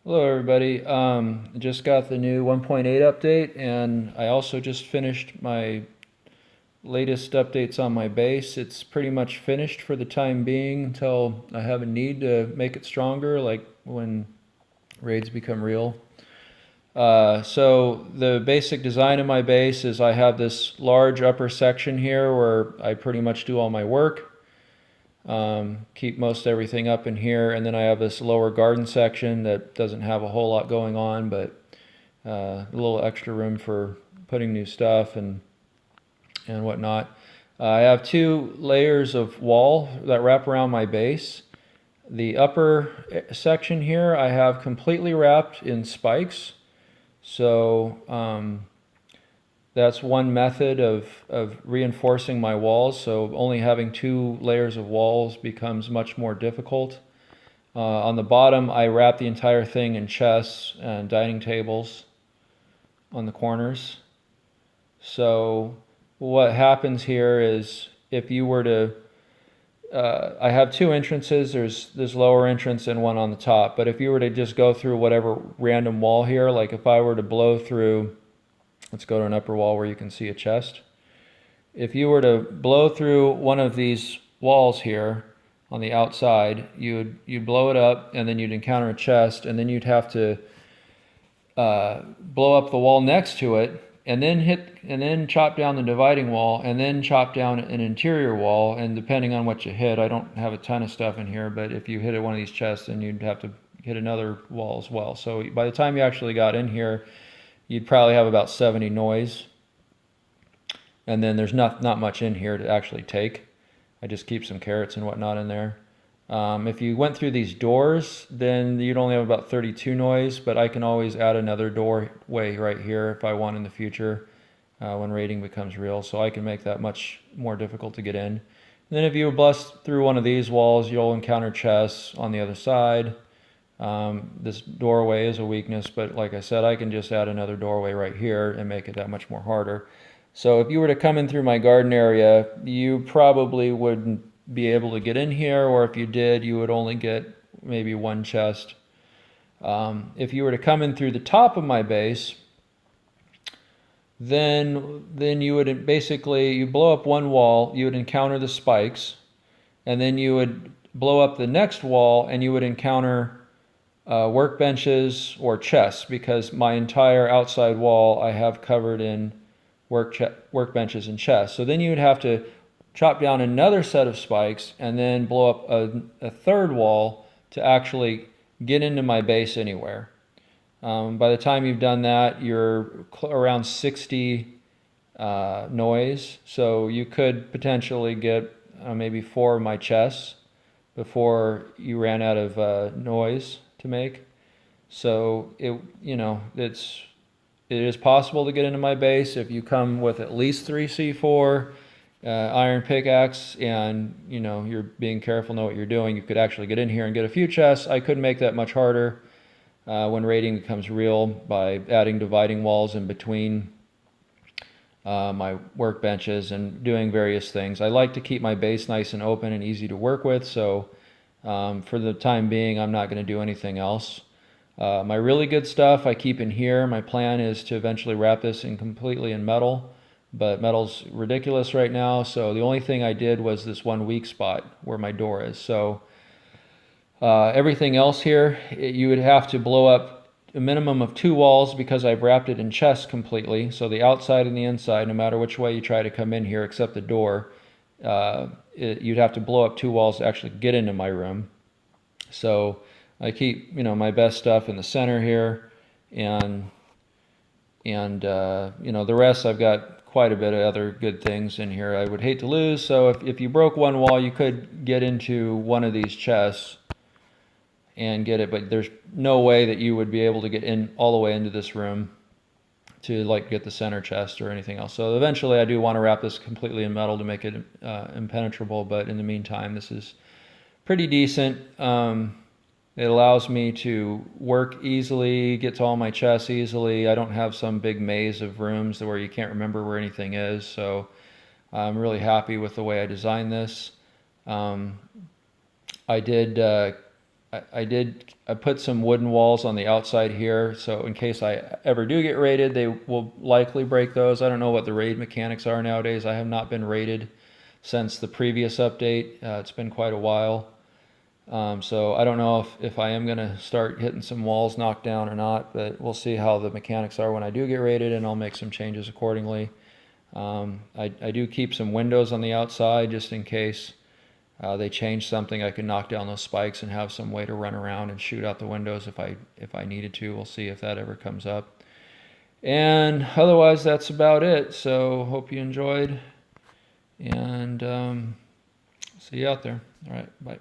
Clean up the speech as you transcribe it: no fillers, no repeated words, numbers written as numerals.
Hello everybody. Just got the new 1.8 update, and I also just finished my latest updates on my base. It's pretty much finished for the time being until I have a need to make it stronger, like when raids become real. So the basic design of my base is I have this large upper section here where I pretty much do all my work. Keep most everything up in here, and then I have this lower garden section that doesn't have a whole lot going on, but a little extra room for putting new stuff and whatnot. I have two layers of wall that wrap around my base. The upper section here I have completely wrapped in spikes, so that's one method of reinforcing my walls. So only having two layers of walls becomes much more difficult. On the bottom, I wrap the entire thing in chests and dining tables on the corners. So what happens here is if you were to, I have two entrances, there's this lower entrance and one on the top, but if you were to just go through whatever random wall here, like if I were to blow through, let's go to an upper wall where you can see a chest. If you were to blow through one of these walls here on the outside, you'd blow it up, and then you'd encounter a chest, and then you'd have to blow up the wall next to it, and then chop down the dividing wall, and then chop down an interior wall. And depending on what you hit, I don't have a ton of stuff in here, but if you hit one of these chests, then you'd have to hit another wall as well. So by the time you actually got in here, you'd probably have about 70 noise. And then there's not much in here to actually take. I just keep some carrots and whatnot in there. If you went through these doors, then you'd only have about 32 noise, but I can always add another doorway right here if I want in the future when raiding becomes real. So I can make that much more difficult to get in. And then if you bust through one of these walls, you'll encounter chests on the other side. This doorway is a weakness, but like I said, I can just add another doorway right here and make it that much more harder. So if you were to come in through my garden area, you probably wouldn't be able to get in here, or if you did, you would only get maybe one chest. If you were to come in through the top of my base, then you would basically, you blow up one wall, you would encounter the spikes, and then you would blow up the next wall and you would encounter workbenches or chests, because my entire outside wall I have covered in workbenches and chests. So then you would have to chop down another set of spikes and then blow up a third wall to actually get into my base anywhere. By the time you've done that, you're around 60 noise, so you could potentially get maybe 4 of my chests before you ran out of noise to make. So it is possible to get into my base if you come with at least 3 C4, iron pickaxe, and you're being careful, know what you're doing. You could actually get in here and get a few chests. I could make that much harder when raiding becomes real by adding dividing walls in between my workbenches and doing various things. I like to keep my base nice and open and easy to work with, so for the time being I'm not going to do anything else. My really good stuff I keep in here. My plan is to eventually wrap this in completely in metal, but metal's ridiculous right now, so the only thing I did was this one weak spot where my door is. So everything else here, you would have to blow up a minimum of 2 walls because I've wrapped it in chests completely. So the outside and the inside, no matter which way you try to come in here except the door, you'd have to blow up 2 walls to actually get into my room. So I keep my best stuff in the center here, and the rest I've got quite a bit of other good things in here I would hate to lose. So if you broke one wall, you could get into one of these chests and get it, but there's no way that you would be able to get in all the way into this room to get the center chest or anything else. So eventually I do want to wrap this completely in metal to make it impenetrable, but in the meantime this is pretty decent. It allows me to work easily, get to all my chests easily. I don't have some big maze of rooms where you can't remember where anything is, so I'm really happy with the way I designed this. I did I put some wooden walls on the outside here, so in case I ever do get raided, they will likely break those. I don't know what the raid mechanics are nowadays. I have not been raided since the previous update. It's been quite a while. So I don't know if I am going to start hitting some walls knocked down or not, but we'll see how the mechanics are when I do get raided, and I'll make some changes accordingly. I do keep some windows on the outside just in case they change something. I can knock down those spikes and have some way to run around and shoot out the windows if I needed to. We'll see if that ever comes up. And otherwise, that's about it. So hope you enjoyed, and see you out there. All right, bye.